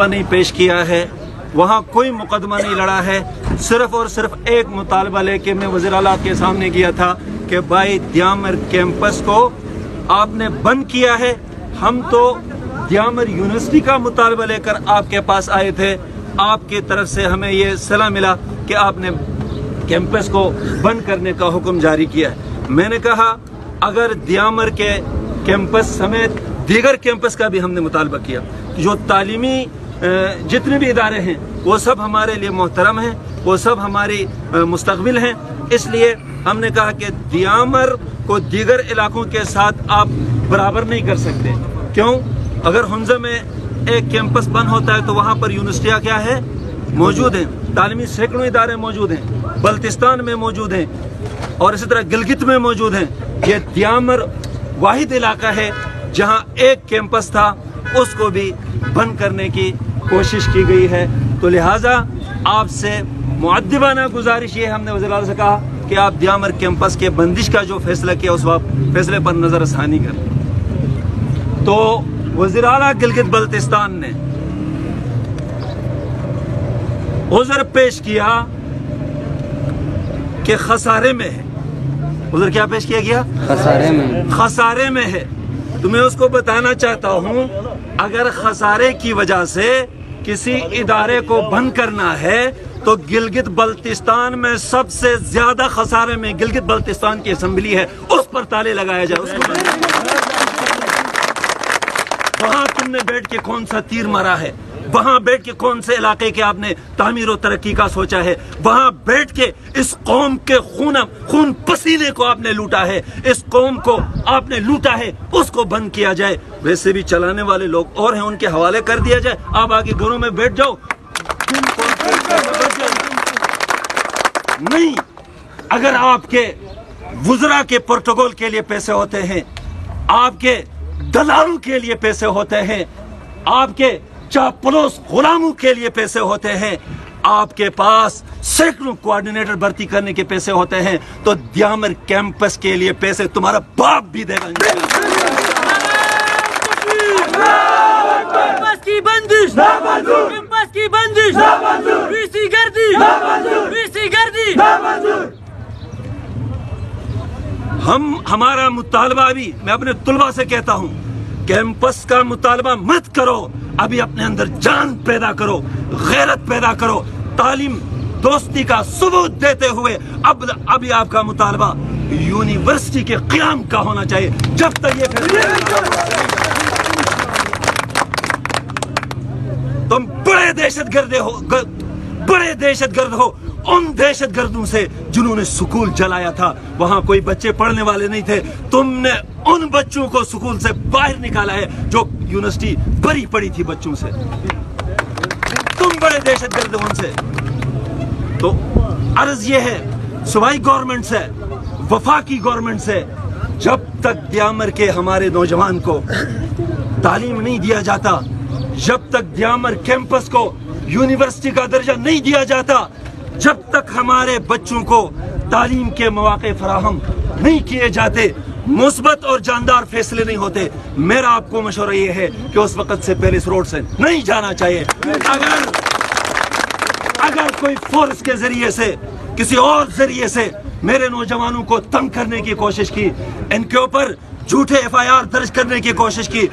نہیں پیش کیا ہے، وہاں کوئی مقدمہ نہیں لڑا ہے، صرف اور صرف ایک مطالبہ لے کے میں وزیر اعلیٰ کے سامنے کیا تھا کہ بھائی دیامر کیمپس کو آپ نے بند کیا ہے۔ ہم تو دیامر یونیورسٹی کا مطالبہ لے کر آپ کے پاس آئے تھے، آپ کی طرف سے ہمیں یہ صلاح ملا کہ آپ نے کیمپس کو بند کرنے کا حکم جاری کیا ہے۔ میں نے کہا اگر دیامر کے کیمپس سمیت دیگر کیمپس کا بھی ہم نے مطالبہ کیا، جو تعلیمی جتنے بھی ادارے ہیں وہ سب ہمارے لیے محترم ہیں، وہ سب ہماری مستقبل ہیں، اس لیے ہم نے کہا کہ دیامر کو دیگر علاقوں کے ساتھ آپ برابر نہیں کر سکتے۔ کیوں؟ اگر ہنزہ میں ایک کیمپس بند ہوتا ہے تو وہاں پر یونیورسٹیاں کیا ہے موجود ہیں، تعلیمی سینکڑوں ادارے موجود ہیں، بلتستان میں موجود ہیں اور اسی طرح گلگت میں موجود ہیں۔ یہ دیامر واحد علاقہ ہے جہاں ایک کیمپس تھا، اس کو بھی بند کرنے کی کوشش کی گئی ہے۔ تو لہٰذا آپ سے مؤدبانہ گزارش یہ ہم نے وزیر اعلیٰ سے کہا کہ آپ دیامر کیمپس کے بندش کا جو فیصلہ کیا اس وقت فیصلے پر نظر ثانی کریں۔ تو وزیر اعلیٰ گلگت بلتستان نے عذر پیش کیا کہ خسارے میں ہے۔ عذر کیا پیش کیا گیا؟ خسارے میں ہے۔ تو میں اس کو بتانا چاہتا ہوں اگر خسارے کی وجہ سے کسی ادارے کو بند کرنا ہے تو گلگت بلتستان میں سب سے زیادہ خسارے میں گلگت بلتستان کی اسمبلی ہے، اس پر تالے لگایا جائے، اس کو وہاں تم نے بیٹھ کے کون سا تیر مارا ہے، وہاں بیٹھ کے کون سے علاقے کے آپ نے تعمیر و ترقی کا سوچا ہے، وہاں بیٹھ کے اس قوم کے خون پسینے کو آپ نے لوٹا ہے، اس قوم کو آپ نے لوٹا ہے، اس کو بند کیا جائے۔ ویسے بھی چلانے والے لوگ اور ہیں، ان کے حوالے کر دیا جائے، آپ آگے گھروں میں بیٹھ جاؤ۔ نہیں، اگر آپ کے وزراء کے پروٹوکول کے لیے پیسے ہوتے ہیں، آپ کے دلالوں کے لیے پیسے ہوتے ہیں، آپ کے چاپلوس غلاموں کے لیے پیسے ہوتے ہیں، آپ کے پاس سینکڑوں کوآرڈینیٹر بھرتی کرنے کے پیسے ہوتے ہیں، تو دیامر کیمپس کے لیے پیسے تمہارا باپ بھی دے گا۔ کیمپس کی بندش، کیمپس کی بندش، وی سی گردی، وی سی گردی۔ ہمارا مطالبہ بھی میں اپنے طلباء سے کہتا ہوں، کیمپس کا مطالبہ مت کرو، ابھی اپنے اندر جان پیدا کرو، غیرت پیدا کرو، تعلیم دوستی کا ثبوت دیتے ہوئے ابھی آپ کا مطالبہ یونیورسٹی کے قیام کا ہونا چاہیے۔ جب تک یہ تم بڑے دہشت گرد ہو، ان دہشت گردوں سے جنہوں نے سکول جلایا تھا، وہاں کوئی بچے پڑھنے والے نہیں تھے، تم نے ان بچوں کو سکول سے باہر نکالا ہے جو یونیورسٹی بری پڑی تھی بچوں سے، تم بڑے دہشت گرد ہو ان سے۔ تو عرض یہ ہے صوبائی گورنمنٹ سے، وفاقی گورنمنٹ سے، جب تک دیامر کے ہمارے نوجوان کو تعلیم نہیں دیا جاتا، جب تک دیامر کیمپس کو یونیورسٹی کا درجہ نہیں دیا جاتا، جب تک ہمارے بچوں کو تعلیم کے مواقع فراہم نہیں کیے جاتے، مثبت اور جاندار فیصلے نہیں ہوتے، میرا آپ کو مشورہ یہ ہے کہ اس وقت سے پہلے اس روڈ سے نہیں جانا چاہیے۔ اگر کوئی فورس کے ذریعے سے، کسی اور ذریعے سے میرے نوجوانوں کو تنگ کرنے کی کوشش کی، ان کے اوپر جھوٹے FIR درج کرنے کی کوشش کی،